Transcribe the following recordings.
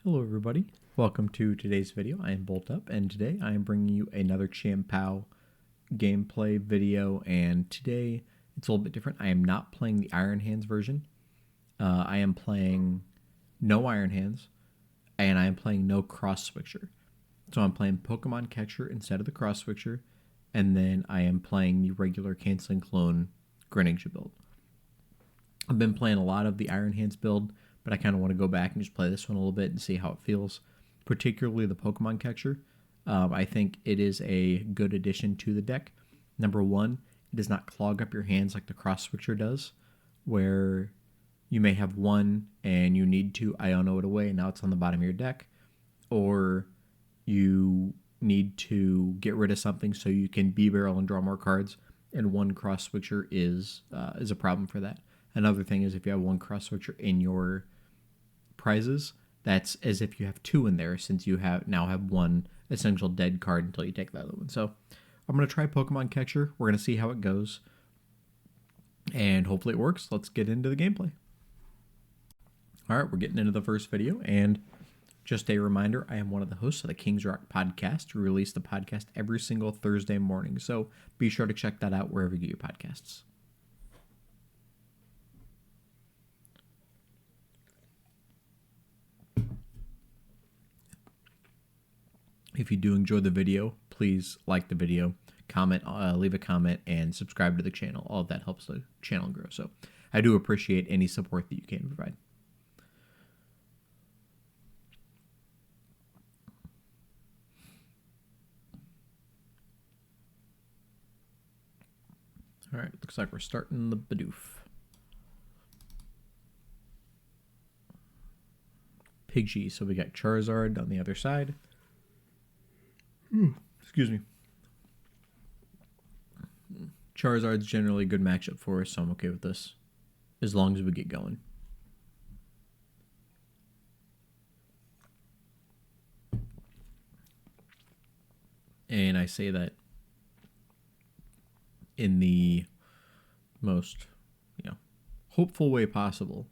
Hello everybody, welcome to today's video. I am Bolt Up and today I am bringing you another Chien Pao gameplay video, and today it's a little bit different. I am not playing the Iron Hands version. I am playing no Iron Hands and I am playing no Cross Switcher. So I'm playing Pokemon Catcher instead of the Cross Switcher, and then I am playing the regular Canceling Cologne Greninja build. I've been playing a lot of the Iron Hands build, but I kind of want to go back and just play this one a little bit and see how it feels, particularly the Pokemon Catcher. I think it is a good addition to the deck. Number one, it does not clog up your hands like the Cross Switcher does, where you may have one and you need to Iono it away and now it's on the bottom of your deck, or you need to get rid of something so you can Bibarel and draw more cards, and one Cross Switcher is a problem for that. Another thing is if you have one Cross Switcher in your prizes, that's as if you have two in there, since you now have one essential dead card until you take the other one. So I'm going to try Pokemon Catcher. We're going to see how it goes, and hopefully it works. Let's get into the gameplay. Alright, we're getting into the first video, and just a reminder, I am one of the hosts of the Kings Rock podcast. We release the podcast every single Thursday morning, so be sure to check that out wherever you get your podcasts. If you do enjoy the video, please like the video, comment, leave a comment, and subscribe to the channel. All of that helps the channel grow. So I do appreciate any support that you can provide. All right, looks like we're starting the Bidoof. PGO, so we got Charizard on the other side. Excuse me. Charizard's generally a good matchup for us, so I'm okay with this, as long as we get going. And I say that in the most, hopeful way possible,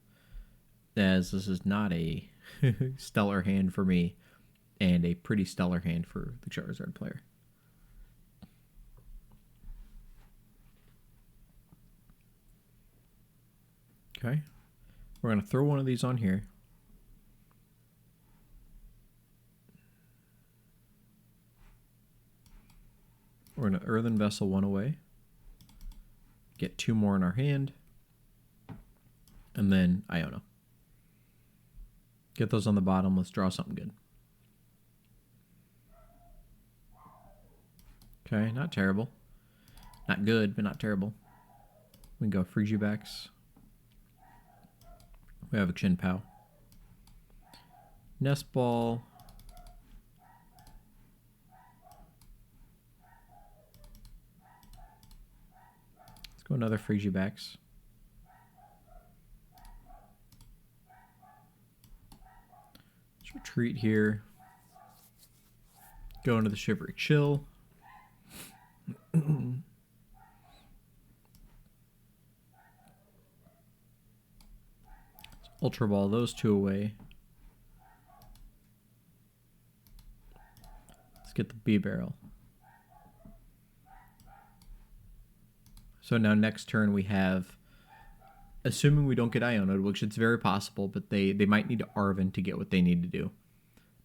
as this is not a stellar hand for me, and a pretty stellar hand for the Charizard player. Okay, we're going to throw one of these on here. We're going to Earthen Vessel one away. Get two more in our hand. And then Iono. Get those on the bottom. Let's draw something good. Okay, not terrible. Not good, but not terrible. We can go Frigibax. We have a Chien Pao. Nest Ball. Let's go another Frigibax. Let's retreat here. Go into the Shivery Chill. Ultra Ball those two away. Let's get the Bibarel. So now next turn we have, assuming we don't get Iono'd, which it's very possible, but they might need to Arven to get what they need to do.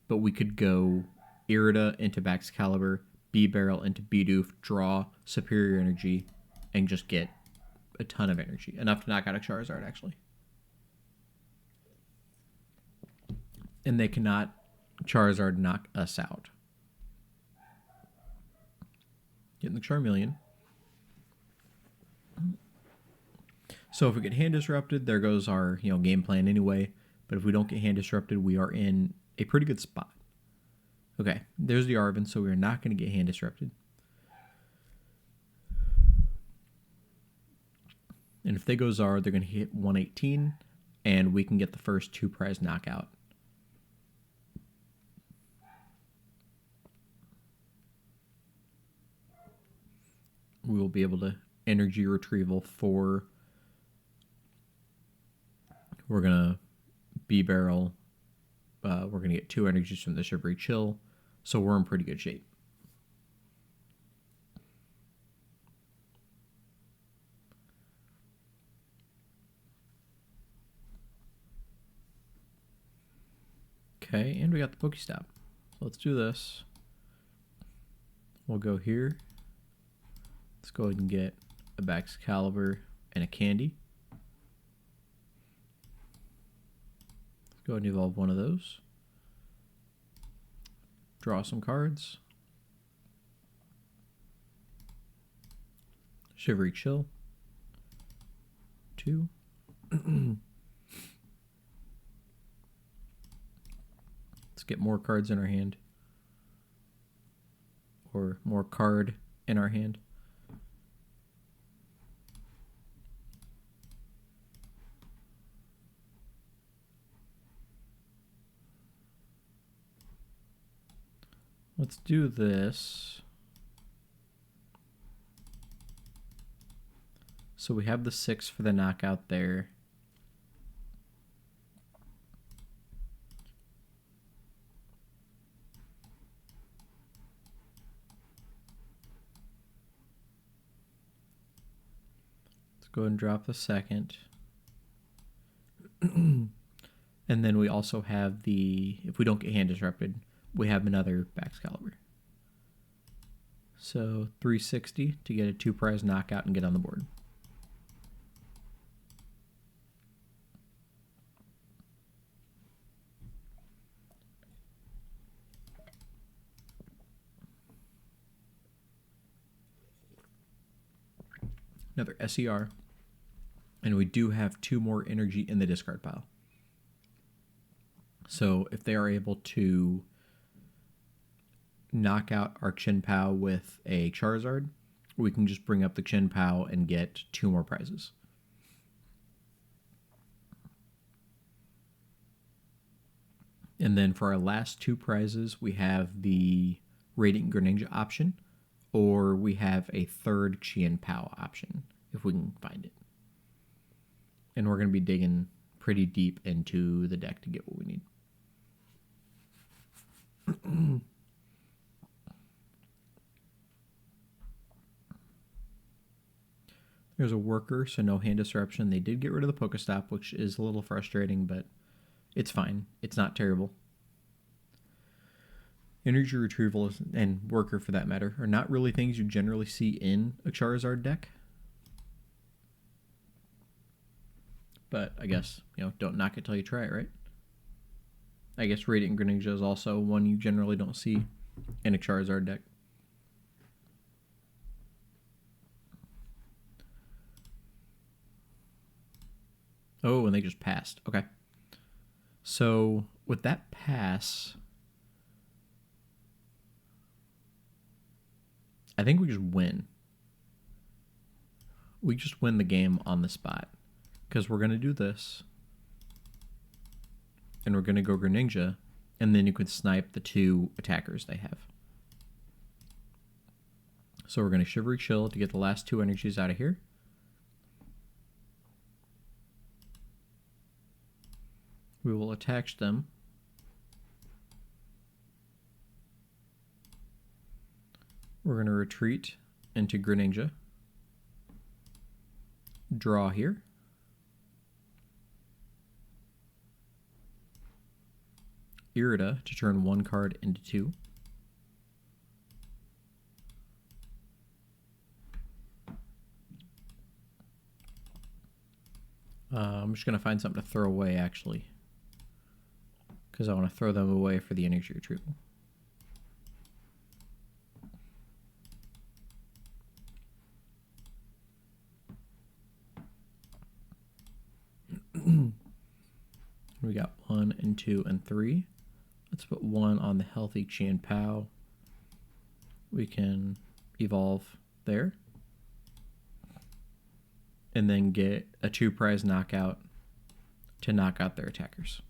But we could go Irida into Baxcalibur, Bibarel into Bidoof, draw Superior Energy, and just get a ton of energy. Enough to knock out a Charizard, actually. And they cannot Charizard knock us out. Getting the Charmeleon. So if we get hand disrupted, there goes our game plan anyway. But if we don't get hand disrupted, we are in a pretty good spot. Okay, there's the Arven, so we're not going to get hand disrupted. And if they go Zard, they're going to hit 118, and we can get the first two prize knockout. We will be able to energy retrieval for... We're going to Bibarel We're going to get 2 energies from the Shivery Chill, so we're in pretty good shape. Okay, and we got the PokéStop. So let's do this. We'll go here. Let's go ahead and get a Baxcalibur and a Candy. Let's go ahead and evolve one of those. Draw some cards. Shivery Chill. 2. Let's get more cards in our hand. Or more card in our hand. Let's do this. So we have the 6 for the knockout there. Let's go ahead and drop the 2nd. And then we also have the, if we don't get hand disrupted, we have another Baxcalibur. So 360 to get a 2-prize knockout and get on the board. Another SER. And we do have 2 more energy in the discard pile. So if they are able to knock out our Chien Pao with a Charizard, we can just bring up the Chien Pao and get 2 more prizes. And then for our last 2 prizes, we have the Radiant Greninja option, or we have a 3rd Chien Pao option, if we can find it. And we're going to be digging pretty deep into the deck to get what we need. There's a worker, so no hand disruption. They did get rid of the PokéStop, which is a little frustrating, but it's fine. It's not terrible. Energy Retrieval and worker, for that matter, are not really things you generally see in a Charizard deck. But I guess, you know, don't knock it till you try it, right? I guess Radiant Greninja is also one you generally don't see in a Charizard deck. Oh, and they just passed. Okay. So with that pass, I think we just win. We just win the game on the spot. Because we're going to do this. And we're going to go Greninja. And then you can snipe the 2 attackers they have. So we're going to Shivery Chill to get the last 2 energies out of here. We will attach them. We're going to retreat into Greninja. Draw here. Irida to turn 1 card into 2. I'm just going to find something to throw away, actually. Because I want to throw them away for the energy retrieval. We got 1 and 2 and 3. Let's put 1 on the healthy Chien Pao. We can evolve there. And then get a 2-prize knockout to knock out their attackers.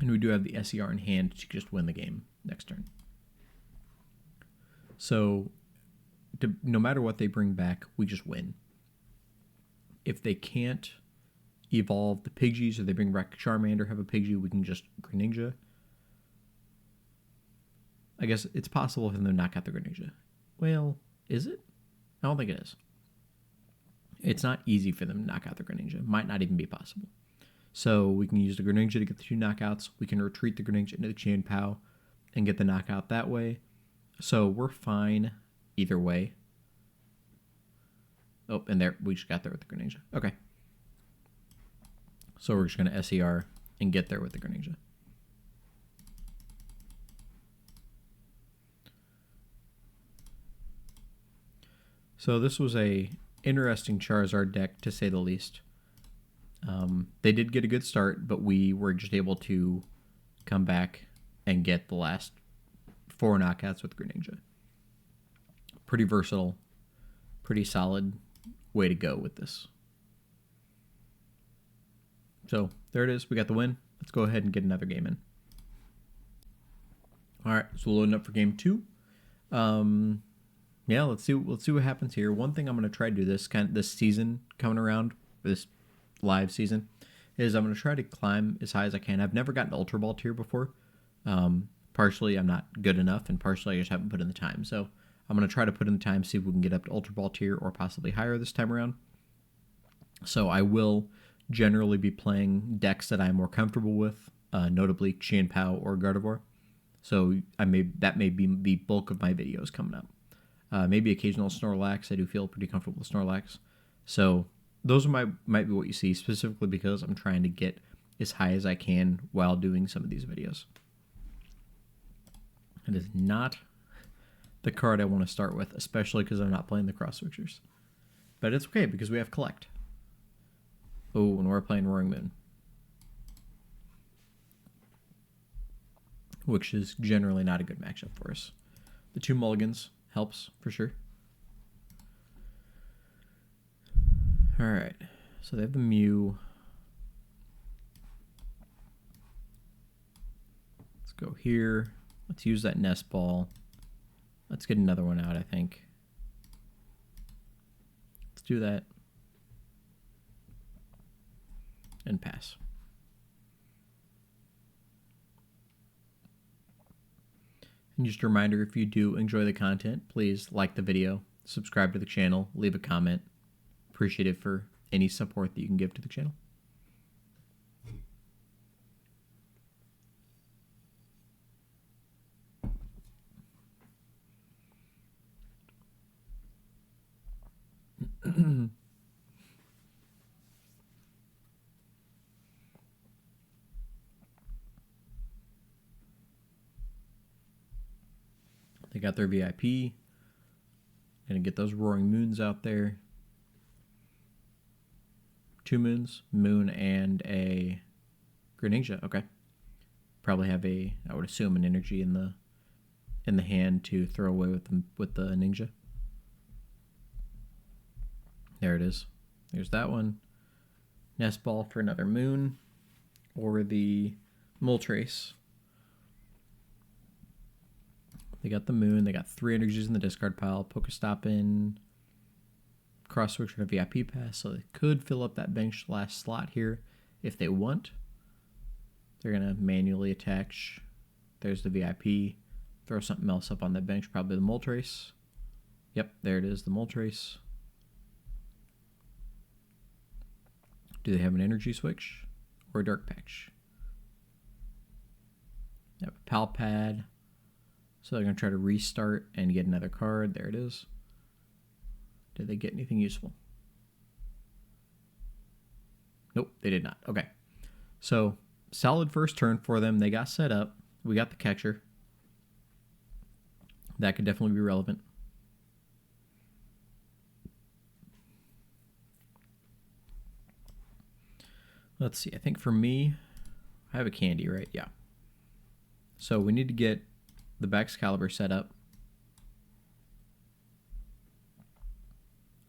And we do have the SER in hand to just win the game next turn. So no matter what they bring back, we just win. If they can't evolve the Pidgeys, or they bring back Charmander, have a Pidgey, we can just Greninja. I guess it's possible for them to knock out the Greninja. Well, is it? I don't think it is. It's not easy for them to knock out the Greninja. Might not even be possible. So we can use the Greninja to get the 2 knockouts. We can retreat the Greninja into the Chien Pao and get the knockout that way. So we're fine either way. Oh, and there, we just got there with the Greninja. Okay. So we're just going to SER and get there with the Greninja. So this was a interesting Charizard deck, to say the least. They did get a good start, but we were just able to come back and get the last 4 knockouts with Greninja. Pretty versatile, pretty solid way to go with this. So there it is. We got the win. Let's go ahead and get another game in. All right, so we're loading up for game 2. Yeah, let's see what happens here. One thing I'm going to try to do this season coming around, this live season, is I'm going to try to climb as high as I can. I've never gotten Ultra Ball tier before. Partially I'm not good enough, and partially I just haven't put in the time. So I'm going to try to put in the time, see if we can get up to Ultra Ball tier or possibly higher this time around. So I will generally be playing decks that I'm more comfortable with, notably Chien Pao or Gardevoir. So that may be the bulk of my videos coming up. Maybe occasional Snorlax. I do feel pretty comfortable with Snorlax. So those might be what you see, specifically because I'm trying to get as high as I can while doing some of these videos. It is not the card I want to start with, especially because I'm not playing the cross switchers. But it's okay because we have Collect. Oh, and we're playing Roaring Moon, which is generally not a good matchup for us. The 2 mulligans helps for sure. All right, so they have the Mew. Let's go here. Let's use that Nest Ball. Let's get another one out, I think. Let's do that. And pass. And just a reminder, if you do enjoy the content, please like the video, subscribe to the channel, leave a comment. Appreciate it for any support that you can give to the channel. They got their VIP. Gonna get those Roaring Moons out there. 2 moons, moon and a Greninja. Okay. Probably have I would assume, an energy in the hand to throw away with the ninja. There it is. There's that one. Nest Ball for another moon, or the Moltres. They got the moon. They got 3 energies in the discard pile. PokéStop in. Cross switch and a VIP pass, so they could fill up that bench last slot here if they want. They're going to manually attach. There's the VIP. Throw something else up on that bench, probably the Moltres. Yep, there it is, the Moltres. Do they have an energy switch or a dark patch? They have a PAL pad. So they're going to try to restart and get another card. There it is. Did they get anything useful? Nope, they did not. Okay. So solid first turn for them. They got set up. We got the catcher. That could definitely be relevant. Let's see. I think for me, I have a candy, right? Yeah. So we need to get the Baxcalibur set up.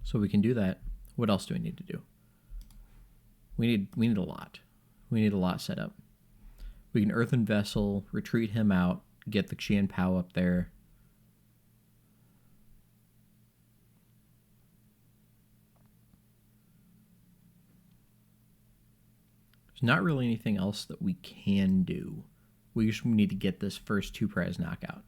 So we can do that. What else do we need to do? We need a lot. We need a lot set up. We can Earthen Vessel, retreat him out, get the Chien Pao up there. There's not really anything else that we can do. We just need to get this first 2 prize knockout.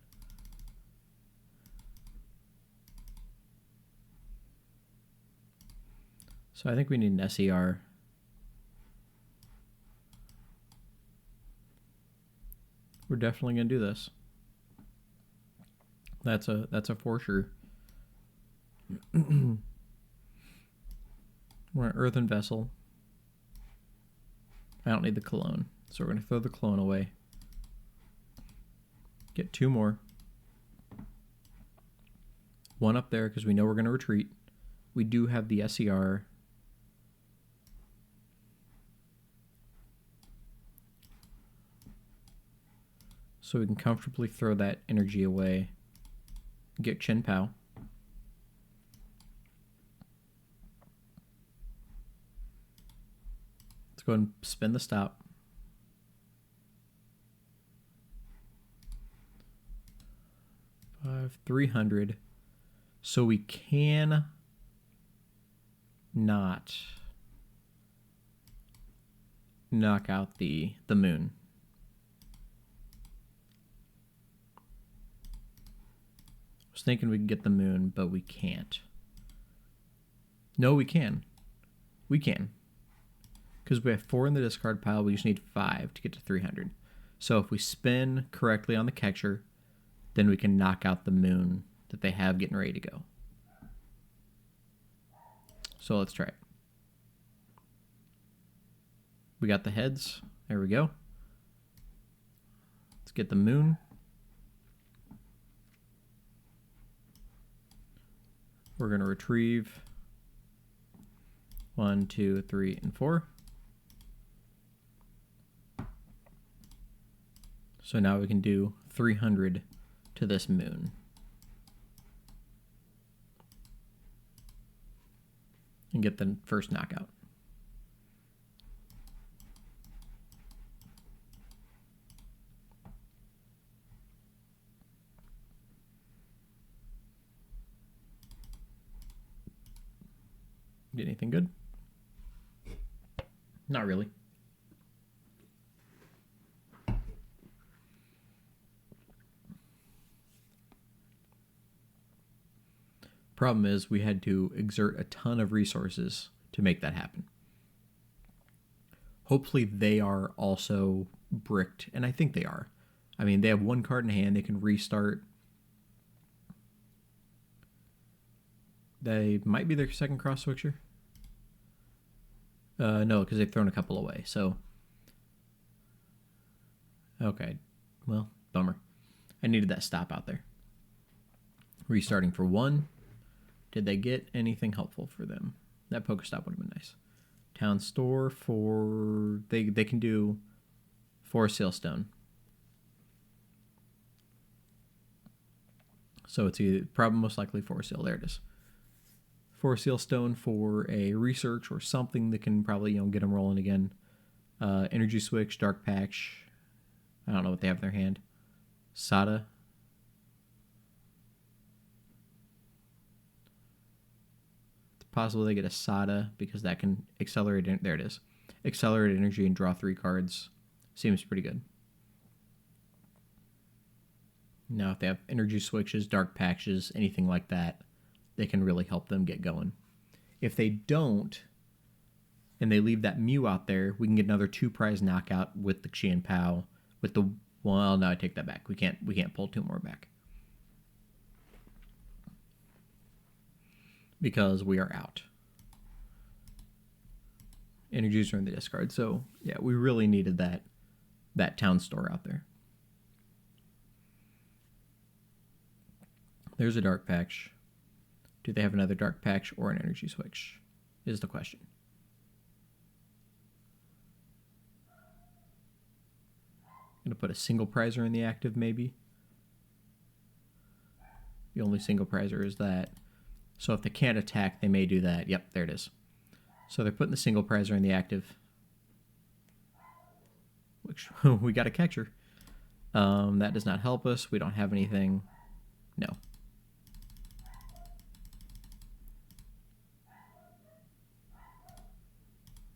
So I think we need an SER. We're definitely gonna do this. That's a for sure. We're an Earthen Vessel. I don't need the cologne, so we're gonna throw the cologne away. Get 2 more. 1 up there because we know we're gonna retreat. We do have the SER. So we can comfortably throw that energy away. Get Chien Pao. Let's go ahead and spin the stop. $300. So we can not knock out the moon. I was thinking we could get the moon, but we can't. No, we can. We can. Because we have 4 in the discard pile, we just need 5 to get to 300. So if we spin correctly on the catcher, then we can knock out the moon that they have getting ready to go. So let's try it. We got the heads. There we go. Let's get the moon. We're going to retrieve 1, 2, 3, and 4. So now we can do 300 to this moon. And get the first knockout. Get anything good? Not really. Problem is we had to exert a ton of resources to make that happen. Hopefully they are also bricked, and I think they are. I mean, they have 1 card in hand, they can restart. They might be their second cross switcher. No, because they've thrown a couple away, so. Okay, well, bummer. I needed that stop out there. Restarting for 1. Did they get anything helpful for them? That PokéStop would have been nice. Town store for... They can do 4 Sealstone. So it's either probably most likely 4 Seal. There it is. 4 Sealstone for a research or something that can probably get them rolling again. Energy Switch, Dark Patch. I don't know what they have in their hand. Sada. It's possible they get a Sada because that can accelerate. There it is. Accelerate energy and draw 3 cards. Seems pretty good. Now, if they have energy switches, dark patches, anything like that, they can really help them get going. If they don't, and they leave that Mew out there, we can get another 2 prize knockout with the Chien Pao. With the well, no, I take that back. We can't pull 2 more back because we are out. Energies are in the discard, so yeah, we really needed that town store out there. There's a dark patch. Do they have another dark patch or an energy switch? Is the question. Gonna put a single prizer in the active, maybe. The only single prizer is that. So if they can't attack, they may do that. Yep, there it is. So they're putting the single prizer in the active. which we got a catcher. That does not help us. We don't have anything. No.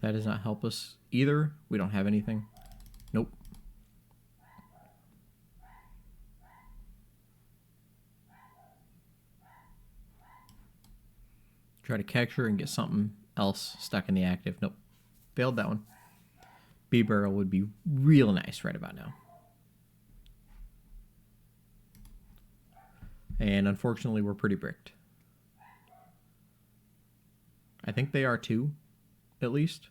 That does not help us either. We don't have anything. Nope. Try to catcher and get something else stuck in the active. Nope. Failed that one. Bibarel would be real nice right about now. And unfortunately, we're pretty bricked. I think they are too, at least.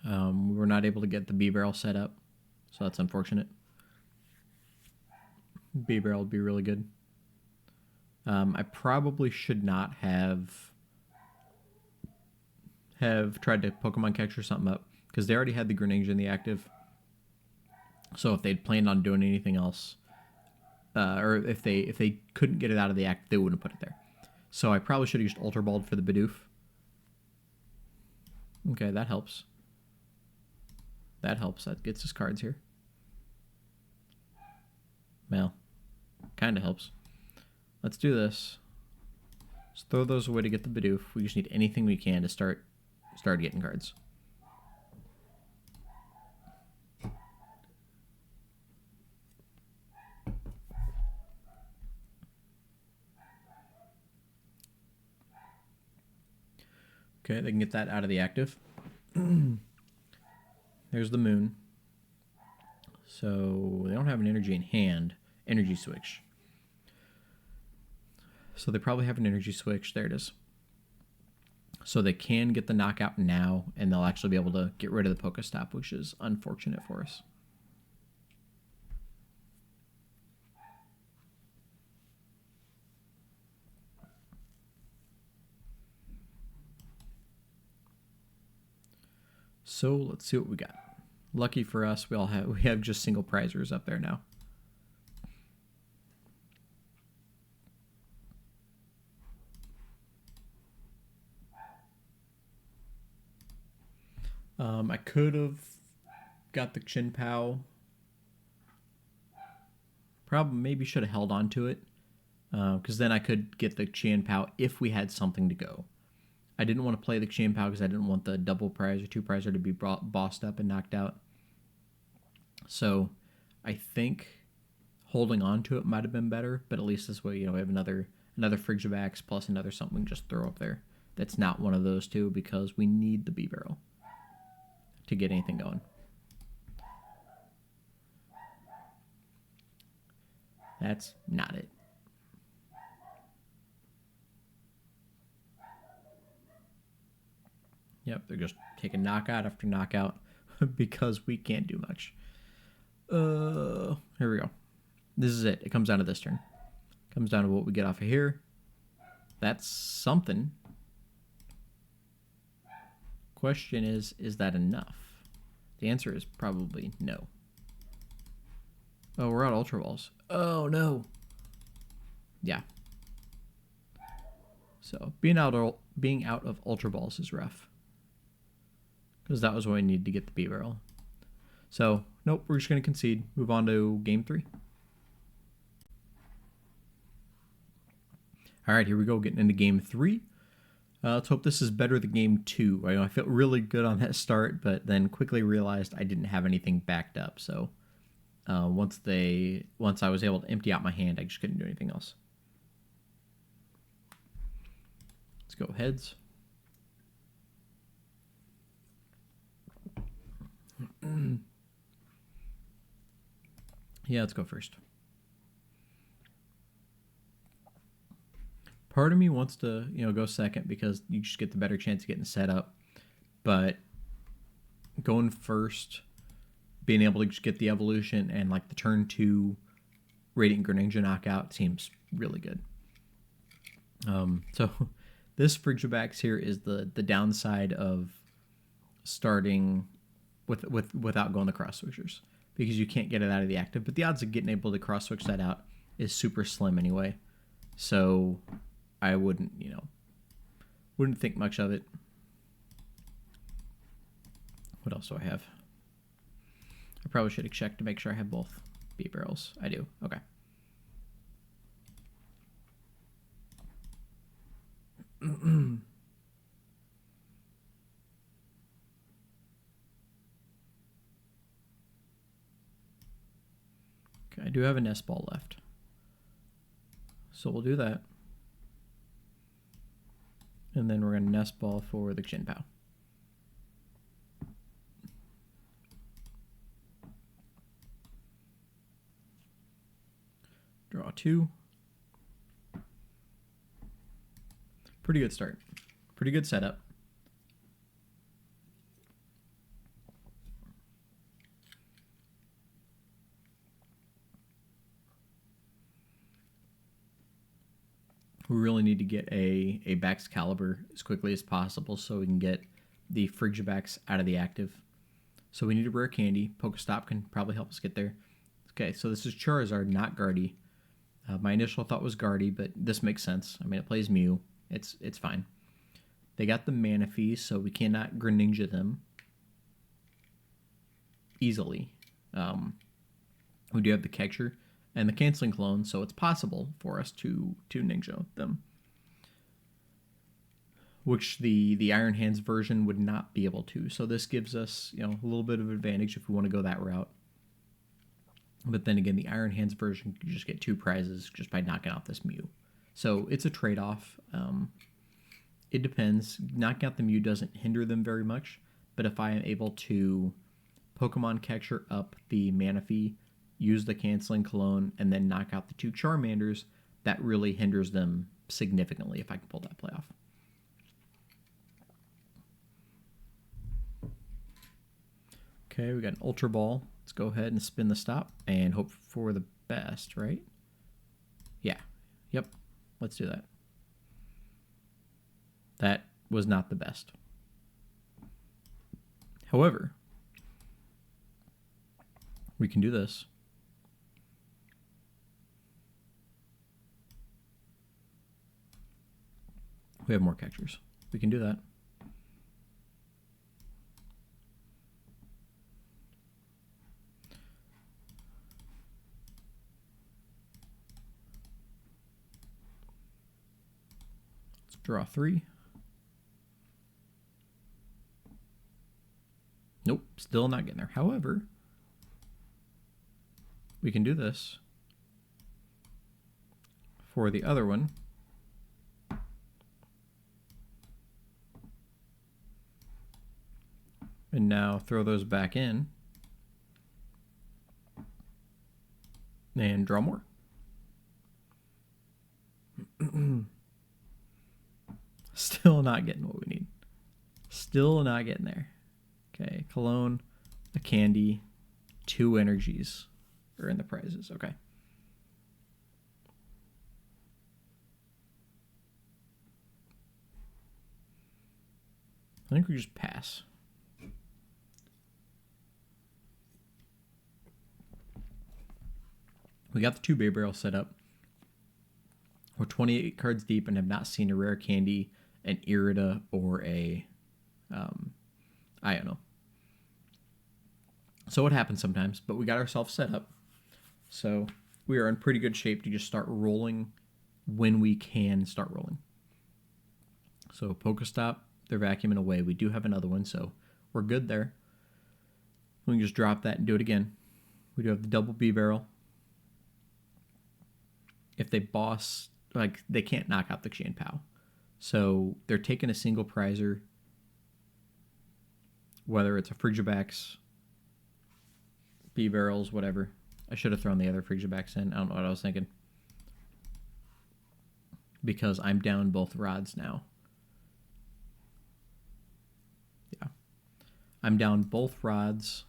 We were not able to get the Bibarel set up, so that's unfortunate. Bibarel would be really good. I probably should not have tried to Pokemon Catcher something up, because they already had the Greninja in the active. So if they'd planned on doing anything else, or if they couldn't get it out of the act, they wouldn't put it there. So I probably should have used Ultra Ball for the Bidoof. Okay, that helps. That helps. That gets us cards here. Well, kind of helps. Let's do this. Let's throw those away to get the Bidoof. We just need anything we can to start getting cards. Okay, they can get that out of the active. There's the moon. So they don't have an energy in hand. Energy switch. So they probably have an energy switch. There it is. So they can get the knockout now, and they'll actually be able to get rid of the PokéStop, which is unfortunate for us. So let's see what we got. Lucky for us, we have just single prizers up there now. I could have got the Chien Pao. Probably maybe should have held on to it, because then I could get the Chien Pao if we had something to go. I didn't want to play the Chien Pao because I didn't want the double prize or two prizer to be bossed up and knocked out. So I think holding on to it might have been better, but at least this way, we have another Frigibax plus another something we can just throw up there. That's not one of those two, because we need the Bibarel to get anything going. That's not it. Yep, they're just taking knockout after knockout because we can't do much. Here we go. This is it. It comes down to this turn. Comes down to what we get off of here. That's something. Question is that enough? The answer is probably no. Oh, we're out Ultra Balls. Oh, no. Yeah. So being out of Ultra Balls is rough, because that was what I needed to get the Bibarel. So, nope, we're just going to concede. Move on to Game 3. All right, here we go, getting into Game 3. Let's hope this is better than Game 2. I felt really good on that start, but then quickly realized I didn't have anything backed up. So once I was able to empty out my hand, I just couldn't do anything else. Let's go heads. Yeah, let's go first. Part of me wants to, go second because you just get the better chance of getting set up. But going first, being able to just get the evolution and like the turn 2 Radiant Greninja knockout seems really good. So this Frigibax here is the downside of starting without going the cross switchers, because you can't get it out of the active. But the odds of getting able to cross switch that out is super slim anyway. So I wouldn't think much of it. What else do I have? I probably should have checked to make sure I have both Bibarels. I do. Okay. Okay, I do have a Nest Ball left. So we'll do that. And then we're going to Nest Ball for the Chien Pao. Draw 2. Pretty good start. Pretty good setup. We really need to get a Baxcalibur as quickly as possible so we can get the Frigibax out of the active. So we need a Rare Candy. PokéStop can probably help us get there. Okay, so this is Charizard, not Guardy. My initial thought was Guardy, but this makes sense. I mean, it plays Mew. It's fine. They got the Manaphy, so we cannot Greninja them easily. We do have the Catcher and the Canceling Cologne, so it's possible for us to Ninja them. Which the Iron Hands version would not be able to. So this gives us, you know, a little bit of advantage if we want to go that route. But then again, the Iron Hands version, you just get 2 prizes just by knocking out this Mew. So it's a trade-off. It depends. Knocking out the Mew doesn't hinder them very much. But if I am able to Pokemon Catcher up the Manaphy, use the Canceling Cologne, and then knock out the 2 Charmanders, that really hinders them significantly if I can pull that play off. Okay, we got an Ultra Ball. Let's go ahead and spin the stop and hope for the best, right? Yeah. Yep. Let's do that. That was not the best. However, we can do this. We have more catchers. We can do that. Let's draw 3. Nope, still not getting there. However, we can do this for the other one. And now throw those back in and draw more. Still not getting what we need. Still not getting there. Okay, Cologne, a Candy, 2 energies are in the prizes. Okay. I think we just pass. We got the 2 Bibarel set up. We're 28 cards deep and have not seen a Rare Candy, an Irida, or a Iono. So it happens sometimes, but we got ourselves set up. So we are in pretty good shape to just start rolling when we can start rolling. So PokéStop, they're vacuuming away. We do have another one, so we're good there. We can just drop that and do it again. We do have the double Bibarel. If they boss, like, they can't knock out the Chien Pao. So they're taking a single prizer, whether it's a Frigibax, Bibarels, whatever. I should have thrown the other Frigibax in. I don't know what I was thinking. Because I'm down both rods now. Yeah. I'm down both rods.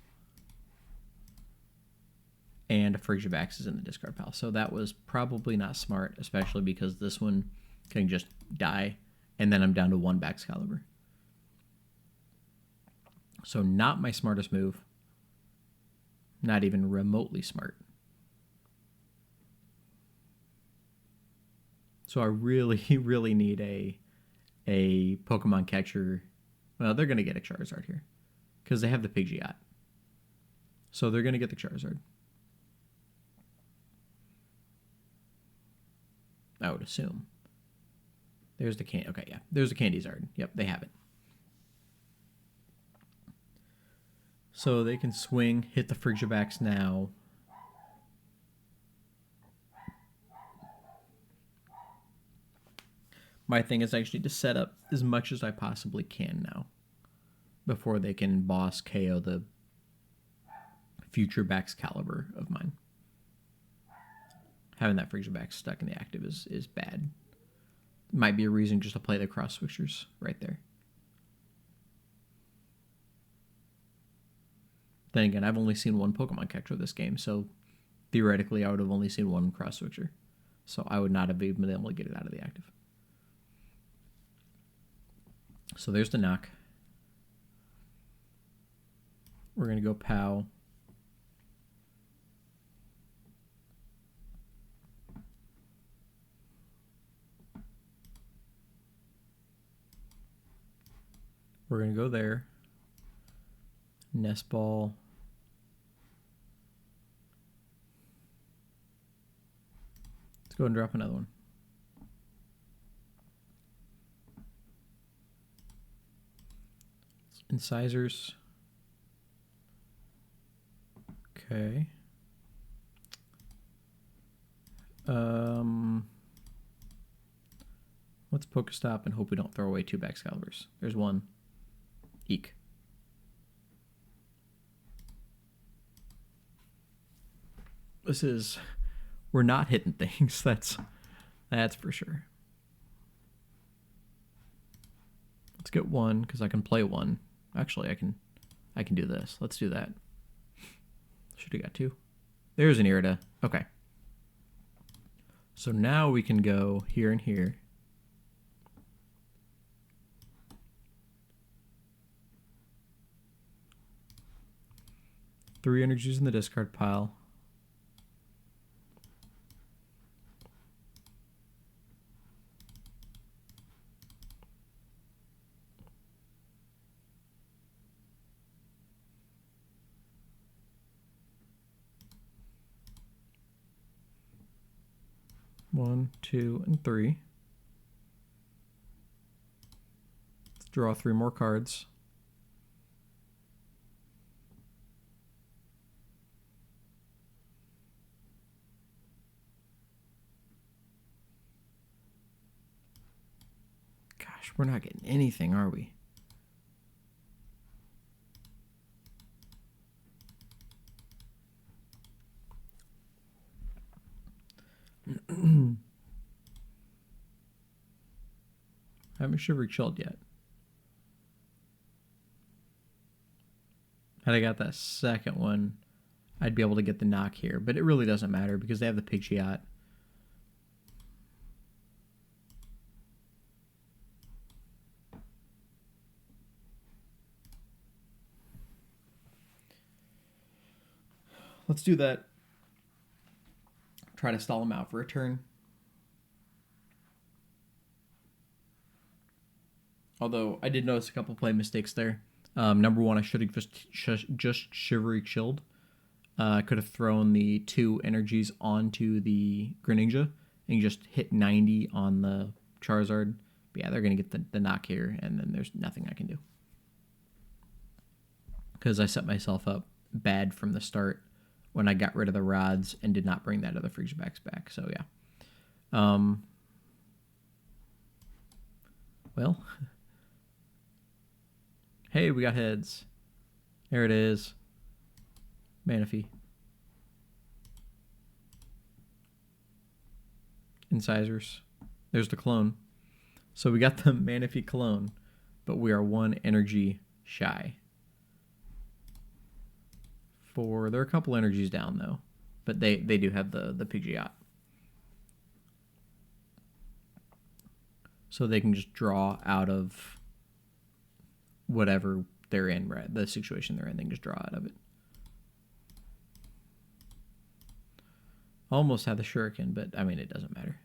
And a Frigibax is in the discard pile. So that was probably not smart, especially because this one can just die. And then I'm down to 1 Baxcalibur. So not my smartest move. Not even remotely smart. So I really, really need a Pokemon Catcher. Well, they're going to get a Charizard here. because they have the Pidgeot. So they're going to get the Charizard. I would assume. There's the can. Okay, yeah. There's the Candyzard. Yep, they have it. So they can swing, hit the Frigibax now. My thing is I just need to set up as much as I possibly can now before they can boss KO the future Baxcalibur of mine. Having that Frigibax stuck in the active is bad. Might be a reason just to play the cross switchers right there. Then again, I've only seen one Pokemon Catcher this game, so theoretically I would have only seen one cross switcher. So I would not have been able to get it out of the active. So there's the knock. We're going to go PAL. We're going to go there. Nest Ball. Let's go and drop another one. Incisors. Okay. Let's PokéStop and hope we don't throw away 2 Baxcaliburs. There's one. Eek. We're not hitting things. That's for sure. Let's get one because I can play one. Actually, I can do this. Let's do that. Should have got 2. There's an Irida. Okay. So now we can go here and here. Three energies in the discard pile. One, 2, and 3. Let's draw 3 more cards. Gosh, we're not getting anything, are we? I haven't shivery chilled yet. Had I got that second one, I'd be able to get the knock here, but it really doesn't matter because they have the Pidgeot. Let's do that. Try to stall him out for a turn. Although I did notice a couple play mistakes there. Number one, I should have just shivery chilled. I could have thrown the 2 energies onto the Greninja and just hit 90 on the Charizard. But yeah, they're going to get the knock here, and then there's nothing I can do. Because I set myself up bad from the start when I got rid of the rods and did not bring that other Frigibax back. So yeah. Well... Hey, we got heads. There it is. Manaphy. Incisors. There's the clone. So we got the Manaphy clone, but we are 1 energy shy. They're a couple energies down though, but they do have the Pidgeot. So they can just draw out of whatever they're in, right? The situation they're in, they can just draw out of it. Almost had the Shuriken, but I mean, it doesn't matter.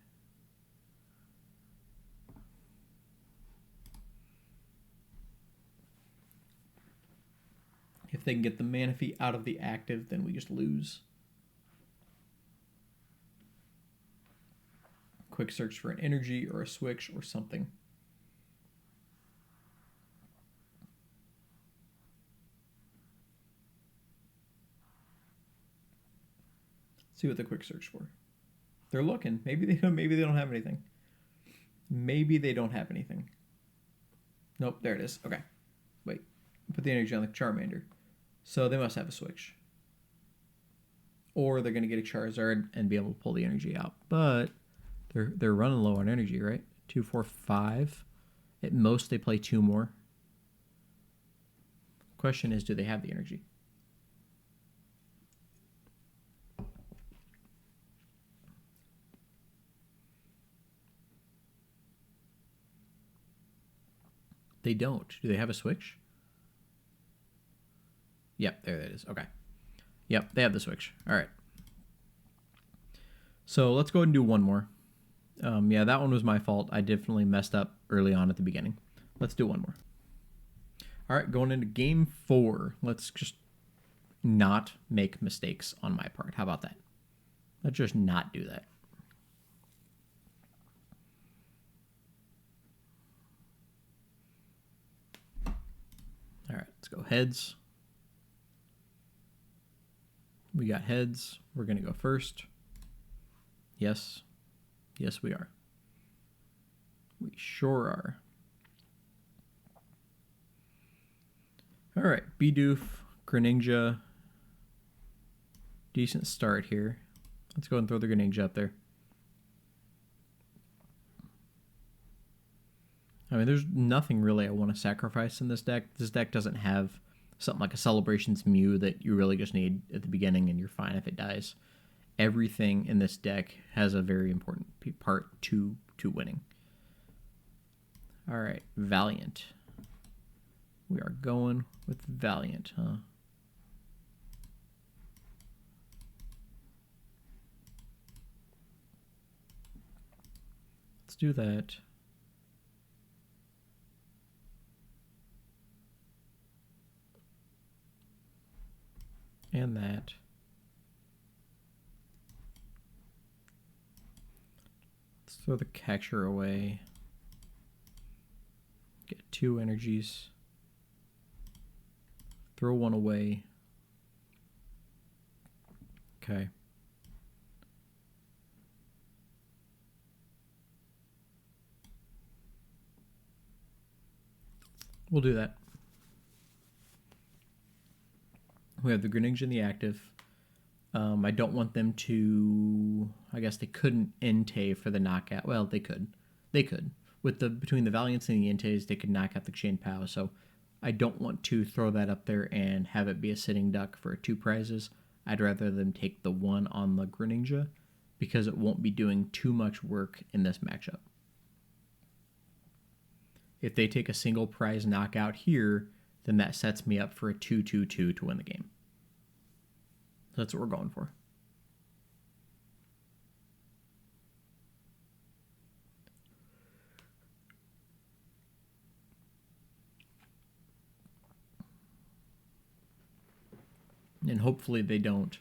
they can get the Manaphy out of the active, then we just lose. Quick search for an energy or a switch or something. See what the quick search for. They're looking. Maybe they don't. Maybe they don't have anything. Maybe they don't have anything. Nope. There it is. Okay. Wait. Put the energy on the Charmander. So they must have a switch. Or they're going to get a Charizard and be able to pull the energy out. But they're running low on energy, right? 2, 4, 5. At most, they play 2 more. Question is, do they have the energy? They don't. Do they have a switch? Yep, there it is. Okay. Yep, they have the switch. All right. So let's go ahead and do one more. Yeah, that one was my fault. I definitely messed up early on at the beginning. Let's do one more. All right, going into game 4. Let's just not make mistakes on my part. How about that? Let's just not do that. All right, let's go heads. We got heads. We're going to go first. Yes. Yes, we are. We sure are. All right, Bidoof, Greninja. Decent start here. Let's go and throw the Greninja up there. I mean, there's nothing really I want to sacrifice in this deck. This deck doesn't have something like a Celebrations Mew that you really just need at the beginning and you're fine if it dies. Everything in this deck has a very important part to winning. All right, Valiant. We are going with Valiant, huh? Let's do that. And that. Let's throw the catcher away. Get 2 energies. Throw 1 away. Okay. We'll do that. We have the Greninja in the active. I don't want them to... I guess they couldn't Entei for the knockout. Well, they could. They could. With the between the Valiants and the Enteis, they could knock out the Chien Pao. So I don't want to throw that up there and have it be a sitting duck for 2 prizes. I'd rather them take the 1 on the Greninja because it won't be doing too much work in this matchup. If they take a single prize knockout here, then that sets me up for a 2-2-2 to win the game. So that's what we're going for. And hopefully they don't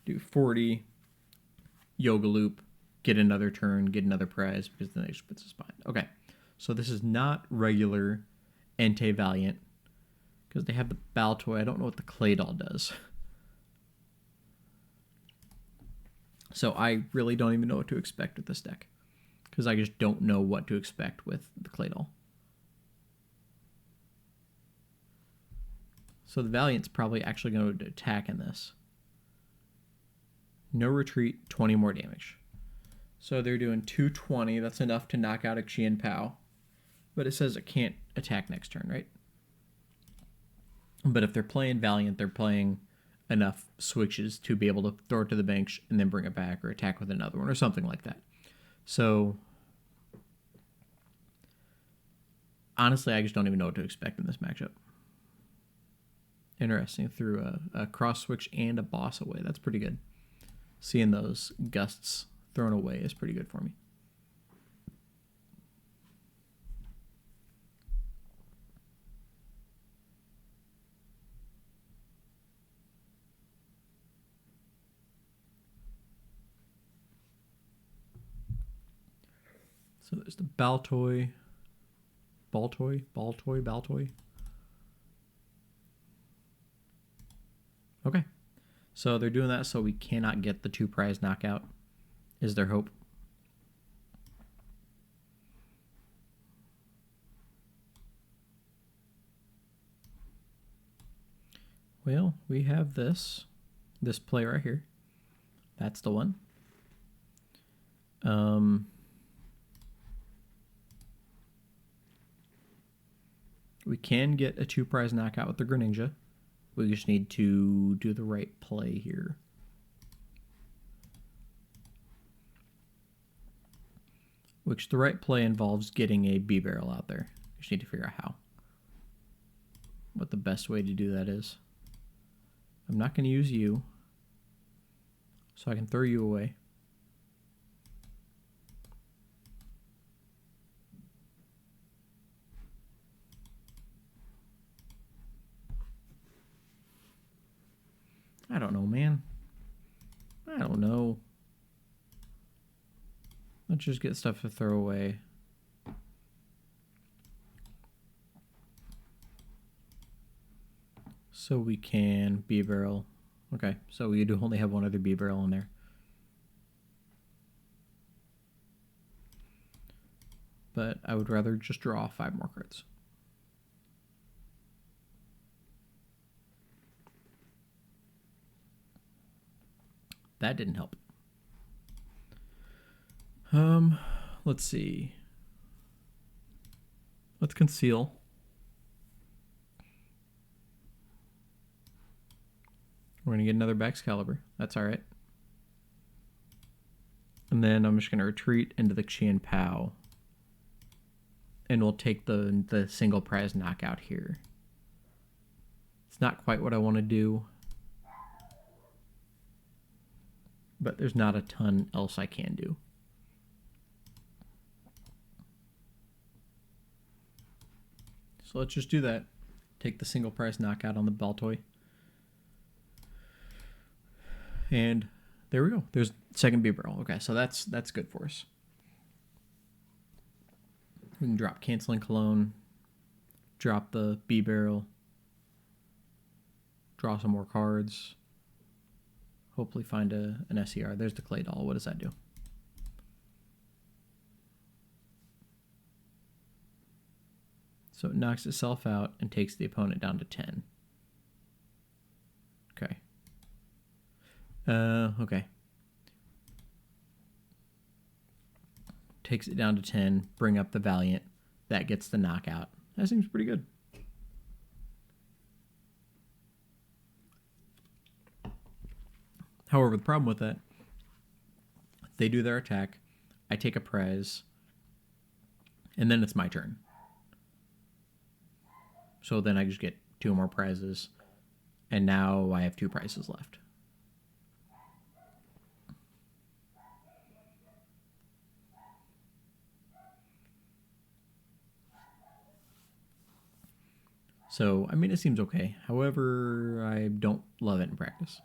do 40, Yoga Loop, get another turn, get another prize, because then they just puts a spine. Okay, so this is not regular Entei Valiant, because they have the Baltoy. I don't know what the Claydol does. So I really don't even know what to expect with this deck, because I just don't know what to expect with the Claydol. So the Valiant's probably actually going to attack in this. No retreat, 20 more damage. So they're doing 220. That's enough to knock out a Chien Pao. But it says it can't attack next turn, right? But if they're playing Valiant, they're playing enough switches to be able to throw it to the bench and then bring it back or attack with another one or something like that. So honestly, I just don't even know what to expect in this matchup. Interesting. Threw a cross switch and a boss away. That's pretty good. Seeing those gusts thrown away is pretty good for me. So there's the Baltoy. Baltoy. Okay. So they're doing that so we cannot get the 2 prize knockout, is their hope. Well, we have this play right here. That's the one. We can get a 2 prize knockout with the Greninja. We just need to do the right play here. Which the right play involves getting a Bibarel out there. We just need to figure out how. What the best way to do that is. I'm not going to use you, so I can throw you away. I don't know, man. I don't know. Let's just get stuff to throw away. So we can Bibarel. Okay, so we do only have one other Bibarel in there. But I would rather just draw 5 more cards. That didn't help. Let's see. Let's conceal. We're going to get another Baxcalibur. That's all right. And then I'm just going to retreat into the Chien Pao. And we'll take the single prize knockout here. It's not quite what I want to do. But there's not a ton else I can do. So let's just do that. Take the single prize knockout on the Baltoy. And there we go. There's second Bibarel. Okay, so that's good for us. We can drop Canceling Cologne, drop the Bibarel, draw some more cards, hopefully find an SER. There's the Clay Doll. What does that do? So it knocks itself out and takes the opponent down to 10. Okay. Okay. Takes it down to 10, bring up the Valiant. That gets the knockout. That seems pretty good. However, the problem with that, they do their attack, I take a prize, and then it's my turn. So then I just get 2 more prizes, and now I have 2 prizes left. So, I mean, it seems okay. However, I don't love it in practice.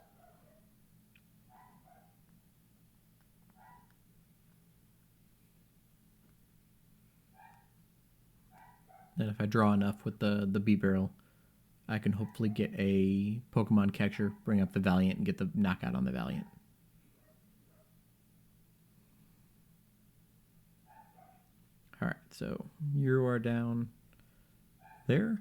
Then if I draw enough with the Bibarel, I can hopefully get a Pokemon Catcher, bring up the Valiant, and get the knockout on the Valiant. Alright, so you are down there.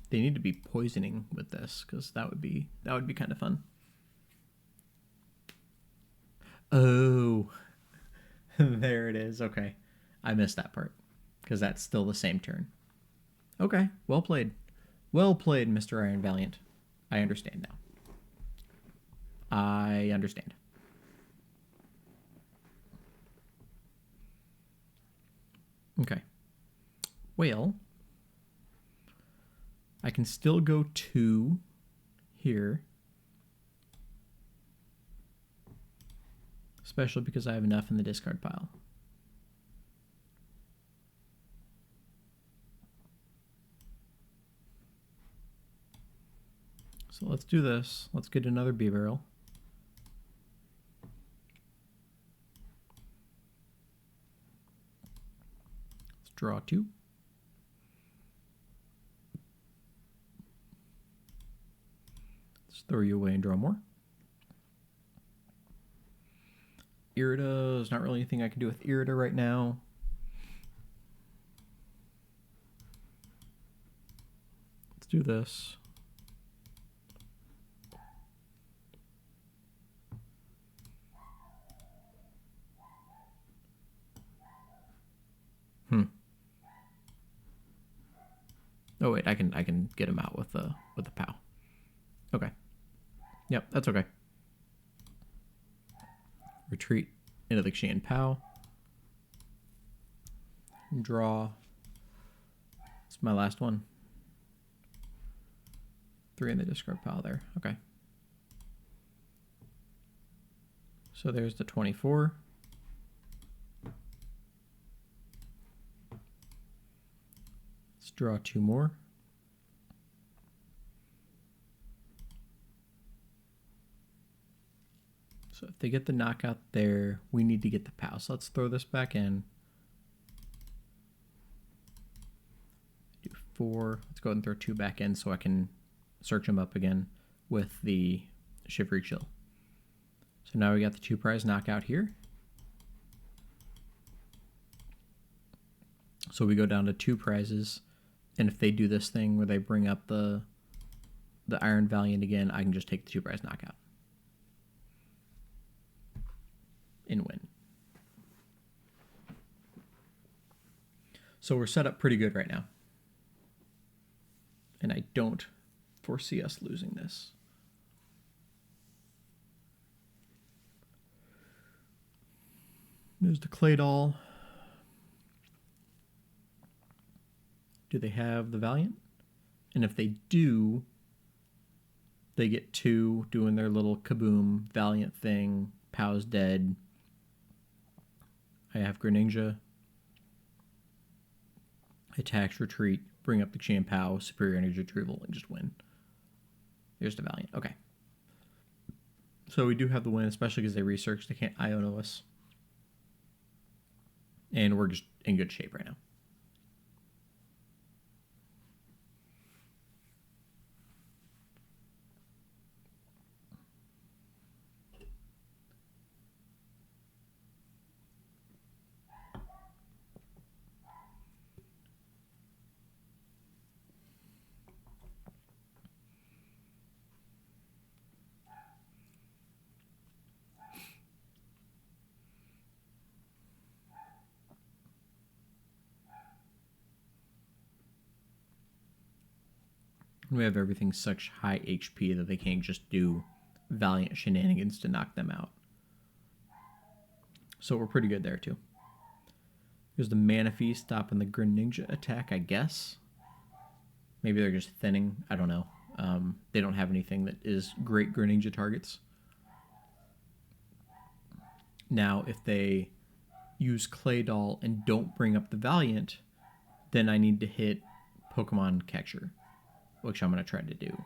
They need to be poisoning with this, because that would be kind of fun. Oh, there it is. Okay, I missed that part because that's still the same turn. Okay, well played, Mr. Iron Valiant. I understand now. I understand. Okay. Well, I can still go 2 here. Especially because I have enough in the discard pile. So let's do this. Let's get another Bibarel. Draw 2. Let's throw you away and draw more. Irida, there's not really anything I can do with Irida right now. Let's do this. Oh wait, I can get him out with the PAL. Okay. Yep, that's okay. Retreat into the Chien Pao. Draw. It's my last one. 3 in the discard pile there. Okay. So there's the 24. Let's draw 2 more. So if they get the knockout there, we need to get the PAL. So let's throw this back in. Do 4. Let's go ahead and throw 2 back in so I can search them up again with the Shivery Chill. So now we got the 2 prize knockout here. So we go down to 2 prizes. And if they do this thing where they bring up the Iron Valiant again, I can just take the 2 prize knockout and win. So we're set up pretty good right now. And I don't foresee us losing this. There's the Clay Doll. Do they have the Valiant? And if they do, they get 2 doing their little kaboom Valiant thing. Pao's dead. I have Greninja. Attacks, retreat, bring up the Chien Pao, superior energy retrieval, and just win. Here's the Valiant. Okay. So we do have the win, especially because they researched. They can't Iono us. And we're just in good shape right now. We have everything such high HP that they can't just do Valiant shenanigans to knock them out. So we're pretty good there too. Here's the Manaphy stopping the Greninja attack, I guess. Maybe they're just thinning. I don't know. They don't have anything that is great Greninja targets. Now, if they use Clay Doll and don't bring up the Valiant, then I need to hit Pokemon Catcher, which I'm going to try to do.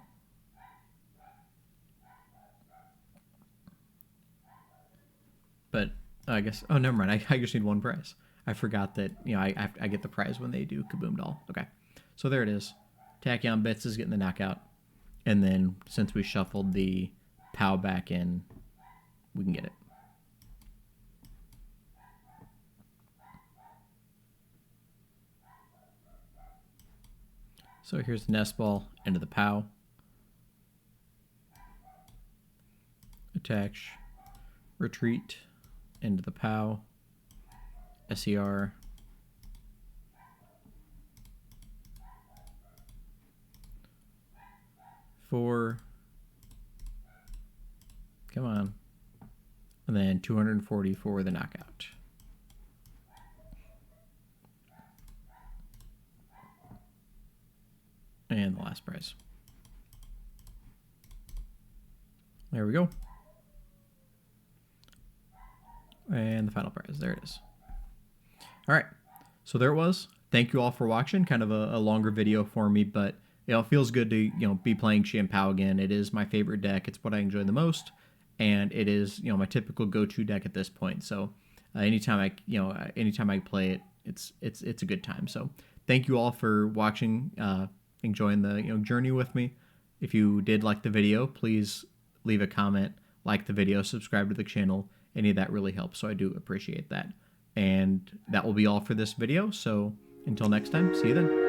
But I guess, oh, never mind. I just need 1 prize. I forgot that, you know, I get the prize when they do Kaboom Doll. Okay, so there it is. Tachyon Bits is getting the knockout. And then since we shuffled the PAL back in, we can get it. So here's the Nest Ball into the PAL. Attach, retreat into the PAL. SER. Four. Come on. And then 240 for the knockout. And the last prize. There we go. And the final prize. There it is. All right. So there it was. Thank you all for watching. Kind of a longer video for me, but you know, it feels good to, you know, be playing Chien Pao again. It is my favorite deck. It's what I enjoy the most, and it is, you know, my typical go-to deck at this point. So anytime I play it, it's a good time. So thank you all for watching, enjoying the journey with me. If you did like the video, please leave a comment, like the video, subscribe to the channel. Any of that really helps, so I do appreciate that. And that will be all for this video. So until next time, see you then.